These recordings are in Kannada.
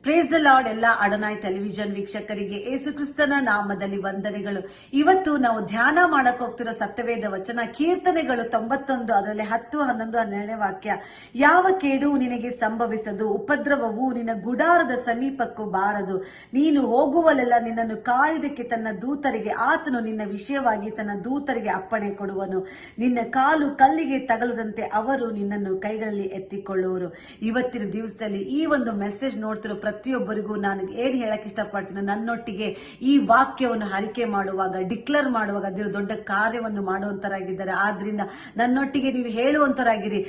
ಪ್ರೇಸ್ ದ ಲಾರ್ಡ್ ಎಲ್ಲ ಅಡನಾಯ್ ಟೆಲಿವಿಷನ್ ವೀಕ್ಷಕರಿಗೆ ಯೇಸು ಕ್ರಿಸ್ತನ ನಾಮದಲ್ಲಿ ವಂದನೆಗಳು. ಇವತ್ತು ನಾವು ಧ್ಯಾನ ಮಾಡಕ್ ಹೋಗ್ತಿರೋ ಸತ್ಯವೇದ ವಚನ ಕೀರ್ತನೆಗಳು 91 ಅದರಲ್ಲಿ 10, 11, 12ನೇ ವಾಕ್ಯ. ಯಾವ ಕೇಡು ನಿನಗೆ ಸಂಭವಿಸದು, ಉಪದ್ರವವು ನಿನ್ನ ಗುಡಾರದ ಸಮೀಪಕ್ಕೂ ಬಾರದು. ನೀನು ಹೋಗುವಲ್ಲೆಲ್ಲ ನಿನ್ನನ್ನು ಕಾಯುವುದಕ್ಕೆ ತನ್ನ ದೂತರಿಗೆ ಆತನು ನಿನ್ನ ವಿಷಯವಾಗಿ ತನ್ನ ದೂತರಿಗೆ ಅಪ್ಪಣೆ ಕೊಡುವನು. ನಿನ್ನ ಕಾಲು ಕಲ್ಲಿಗೆ ತಗಲದಂತೆ ಅವರು ನಿನ್ನನ್ನು ಕೈಗಳಲ್ಲಿ ಎತ್ತಿಕೊಳ್ಳುವರು. ಇವತ್ತಿನ ದಿವಸದಲ್ಲಿ ಈ ಒಂದು ಮೆಸೇಜ್ ನೋಡ್ತಿರೋ ಪ್ರತಿಯೊಬ್ಬರಿಗೂ ನಾನು ಏನ್ ಹೇಳಕ್ ಇಷ್ಟಪಡ್ತೀನಿ, ನನ್ನೊಟ್ಟಿಗೆ ಈ ವಾಕ್ಯವನ್ನು ಹರಿಕೆ ಮಾಡುವಾಗ, ಡಿಕ್ಲೇರ್ ಮಾಡುವಾಗ ಅದಿರೋ ದೊಡ್ಡ ಕಾರ್ಯವನ್ನು ಮಾಡುವಂತರಾಗಿದ್ದಾರೆ. ಆದ್ರಿಂದ ನನ್ನೊಟ್ಟಿಗೆ ನೀವು ಹೇಳುವಂತರಾಗಿರಿ.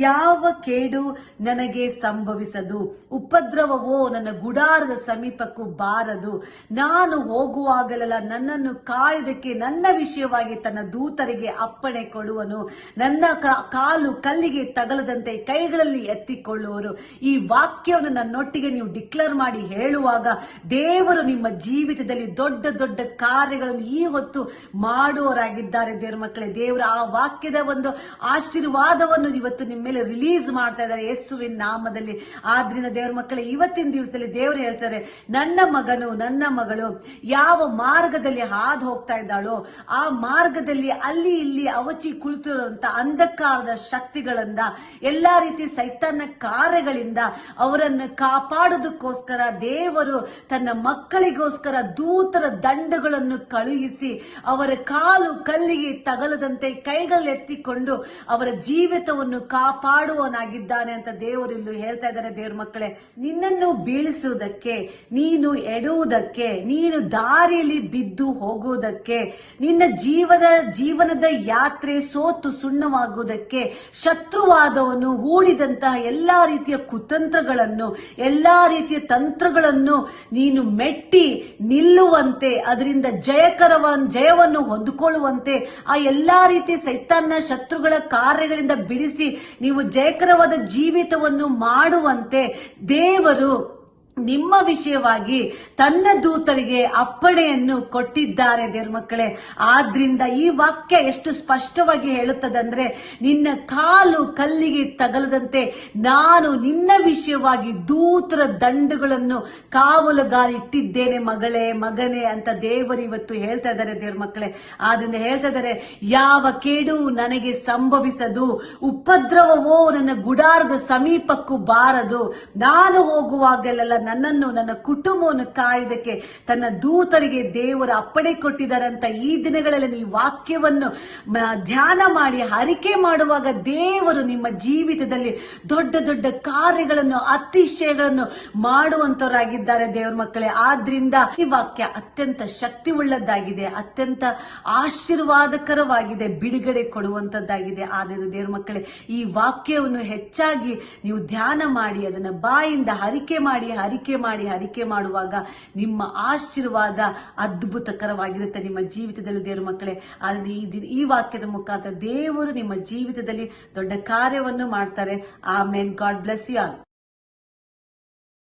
ಯಾವ ಕೇಡು ನನಗೆ ಸಂಭವಿಸದು, ಉಪದ್ರವವೋ ನನ್ನ ಗುಡಾರದ ಸಮೀಪಕ್ಕೂ ಬಾರದು. ನಾನು ಹೋಗುವಾಗಲೆಲ್ಲ ನನ್ನನ್ನು ಕಾಯುವುದಕ್ಕೆ ನನ್ನ ವಿಷಯವಾಗಿ ತನ್ನ ದೂತರಿಗೆ ಅಪ್ಪಣೆ ಕೊಡುವನು. ನನ್ನ ಕಾಲು ಕಲ್ಲಿಗೆ ತಗಲದಂತೆ ಕೈಗಳಲ್ಲಿ ಎತ್ತಿಕೊಳ್ಳುವರು. ಈ ವಾಕ್ಯವನ್ನು ನನ್ನೊಟ್ಟಿಗೆ ನೀವು ಡಿಕ್ಲೇರ್ ಮಾಡಿ ಹೇಳುವಾಗ ದೇವರು ನಿಮ್ಮ ಜೀವಿತದಲ್ಲಿ ದೊಡ್ಡ ದೊಡ್ಡ ಕಾರ್ಯಗಳನ್ನು ಈ ಹೊತ್ತು ಮಾಡುವವರಾಗಿದ್ದಾರೆ. ದೇವರ ಮಕ್ಕಳೇ, ದೇವರ ಆ ವಾಕ್ಯದ ಒಂದು ಆಶೀರ್ವಾದವನ್ನು ಇವತ್ತು ನಿಮ್ಮ ಮೇಲೆ ರಿಲೀಸ್ ಮಾಡ್ತಾ ಇದ್ದಾರೆ ಯೇಸುವಿನ ನಾಮದಲ್ಲಿ. ಆದ್ರಿಂದ ದೇವರ ಮಕ್ಕಳೇ, ಇವತ್ತಿನ ದಿವಸದಲ್ಲಿ ದೇವರು ಹೇಳ್ತಾರೆ, ನನ್ನ ಮಗನು ನನ್ನ ಮಗಳು ಯಾವ ಮಾರ್ಗದಲ್ಲಿ ಹಾದು ಹೋಗ್ತಾ ಇದ್ದಾಳೋ ಆ ಮಾರ್ಗದಲ್ಲಿ ಅಲ್ಲಿ ಇಲ್ಲಿ ಅವಚಿ ಕುಳಿತಿರುವಂತ ಅಂಧಕಾರದ ಶಕ್ತಿಗಳಿಂದ, ಎಲ್ಲಾ ರೀತಿ ಸೈತಾನ ಕಾರ್ಯಗಳಿಂದ ಅವರನ್ನು ಕಾಪಾಡೋದಕ್ಕೋಸ್ಕರ ದೇವರು ತನ್ನ ಮಕ್ಕಳಿಗೋಸ್ಕರ ದೂತರ ದಂಡಗಳನ್ನು ಕಳುಹಿಸಿ ಅವರ ಕಾಲು ಕಲ್ಲಿಗೆ ತಗಲದಂತೆ ಕೈಗಳನ್ನೆತ್ತಿಕೊಂಡು ಅವರ ಜೀವಿತವನ್ನು ಕಾಪಾಡುವವನಾಗಿದ್ದಾನೆ ಅಂತ ದೇವರು ಇಲ್ಲೂ ಹೇಳ್ತಾ ಇದ್ದಾರೆ. ದೇವ್ರ ಮಕ್ಕಳೇ, ನಿನ್ನನ್ನು ಬೀಳಿಸುವುದಕ್ಕೆ, ನೀನು ಎಡುವುದಕ್ಕೆ, ನೀನು ದಾರಿಯಲ್ಲಿ ಬಿದ್ದು ಹೋಗುವುದಕ್ಕೆ, ನಿನ್ನ ಜೀವನದ ಯಾತ್ರೆ ಸೋತು ಸುಣ್ಣವಾಗುವುದಕ್ಕೆ ಶತ್ರುವಾದವನು ಹೂಡಿದಂತಹ ಎಲ್ಲಾ ರೀತಿಯ ಕುತಂತ್ರಗಳನ್ನು, ಎಲ್ಲಾ ರೀತಿಯ ತಂತ್ರಗಳನ್ನು ನೀನು ಮೆಟ್ಟಿ ನಿಲ್ಲುವಂತೆ, ಅದರಿಂದ ಜಯವನ್ನು ಹೊಂದಿಕೊಳ್ಳುವಂತೆ, ಆ ಎಲ್ಲಾ ರೀತಿಯ ಸೈತಾನ ಶತ್ರುಗಳ ಕಾರ್ಯಗಳಿಂದ ಬಿಡಿಸಿ ನೀವು ಜಯಕರವಾದ ಜೀವಿತವನ್ನು ಮಾಡುವಂತೆ ದೇವರು ನಿಮ್ಮ ವಿಷಯವಾಗಿ ತನ್ನ ದೂತರಿಗೆ ಅಪ್ಪಣೆಯನ್ನು ಕೊಟ್ಟಿದ್ದಾರೆ. ದೇವ್ರ ಮಕ್ಕಳೇ, ಆದ್ರಿಂದ ಈ ವಾಕ್ಯ ಎಷ್ಟು ಸ್ಪಷ್ಟವಾಗಿ ಹೇಳುತ್ತದಂದ್ರೆ, ನಿನ್ನ ಕಾಲು ಕಲ್ಲಿಗೆ ತಗಲದಂತೆ ನಾನು ನಿನ್ನ ವಿಷಯವಾಗಿ ದೂತರ ದಂಡುಗಳನ್ನು ಕಾವಲುಗಾರಿ ಇಟ್ಟಿದ್ದೇನೆ ಮಗಳೇ, ಮಗನೇ ಅಂತ ದೇವರು ಇವತ್ತು ಹೇಳ್ತಾ ಇದ್ದಾರೆ. ದೇವ್ರ ಮಕ್ಕಳೇ, ಆದ್ರಿಂದ ಹೇಳ್ತಾ ಇದ್ದಾರೆ, ಯಾವ ಕೇಡು ನನಗೆ ಸಂಭವಿಸದು, ಉಪದ್ರವವೋ ನನ್ನ ಗುಡಾರದ ಸಮೀಪಕ್ಕೂ ಬಾರದು. ನಾನು ಹೋಗುವಾಗಲೆಲ್ಲ ನನ್ನನ್ನು ನನ್ನ ಕುಟುಂಬವನ್ನು ಕಾಯುವುದಕ್ಕೆ ತನ್ನ ದೂತರಿಗೆ ದೇವರು ಅಪ್ಪಣೆ ಕೊಟ್ಟಿದ್ದಾರಂತ ಈ ದಿನಗಳಲ್ಲಿ ನೀವು ವಾಕ್ಯವನ್ನು ಧ್ಯಾನ ಮಾಡಿ ಹರಿಕೆ ಮಾಡುವಾಗ ದೇವರು ನಿಮ್ಮ ಜೀವಿತದಲ್ಲಿ ದೊಡ್ಡ ದೊಡ್ಡ ಕಾರ್ಯಗಳನ್ನು, ಅತಿಶಯಗಳನ್ನು ಮಾಡುವಂತವರಾಗಿದ್ದಾರೆ. ದೇವರ ಮಕ್ಕಳೇ, ಆದ್ರಿಂದ ಈ ವಾಕ್ಯ ಅತ್ಯಂತ ಶಕ್ತಿ ಉಳ್ಳದ್ದಾಗಿದೆ, ಅತ್ಯಂತ ಆಶೀರ್ವಾದಕರವಾಗಿದೆ, ಬಿಡುಗಡೆ ಕೊಡುವಂತದ್ದಾಗಿದೆ. ಆದ್ರಿಂದ ದೇವರ ಮಕ್ಕಳೇ, ಈ ವಾಕ್ಯವನ್ನು ಹೆಚ್ಚಾಗಿ ನೀವು ಧ್ಯಾನ ಮಾಡಿ ಅದನ್ನ ಬಾಯಿಂದ ಹರಿಕೆ ಮಾಡುವಾಗ ನಿಮ್ಮ ಆಶೀರ್ವಾದ ಅದ್ಭುತಕರವಾಗಿರುತ್ತೆ ನಿಮ್ಮ ಜೀವಿತದಲ್ಲಿ. ದೇವರ ಮಕ್ಕಳೇ, ಆದ್ರೆ ಈ ವಾಕ್ಯದ ಮುಖಾಂತರ ದೇವರು ನಿಮ್ಮ ಜೀವಿತದಲ್ಲಿ ದೊಡ್ಡ ಕಾರ್ಯವನ್ನು ಮಾಡ್ತಾರೆ. Amen. God bless you all.